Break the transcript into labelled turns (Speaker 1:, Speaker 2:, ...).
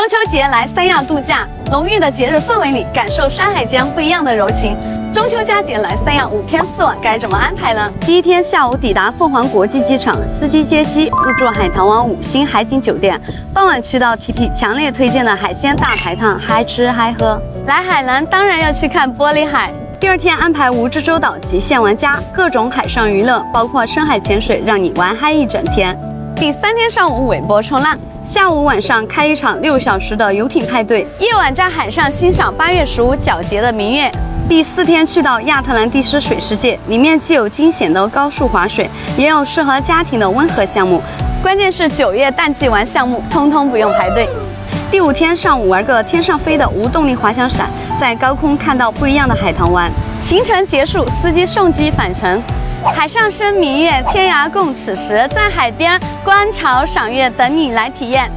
Speaker 1: 中秋节来三亚度假，浓郁的节日氛围里，感受山海间不一样的柔情。中秋佳节来三亚5天4晚该怎么安排呢？第一天下午抵达凤凰国际机场，司机接机，入住海棠湾5星海景酒店。傍晚去到 TT 强烈推荐的海鲜大排档，嗨吃嗨喝。来海南当然要去看玻璃海。第二天安排蜈支洲岛极限玩家，各种海上娱乐，包括深海潜水，让你玩嗨一整天。第3天上午尾波冲浪。下午晚上开一场6小时的游艇派对，夜晚在海上欣赏8月15皎洁的明月。第4天去到亚特兰蒂斯水世界，里面既有惊险的高速滑水，也有适合家庭的温和项目。关键是9月淡季玩项目，通通不用排队。第5天上午玩个天上飞的无动力滑翔伞，在高空看到不一样的海棠湾。行程结束，司机送机返程。海上生明月，天涯共此时，在海边观潮赏月，等你来体验。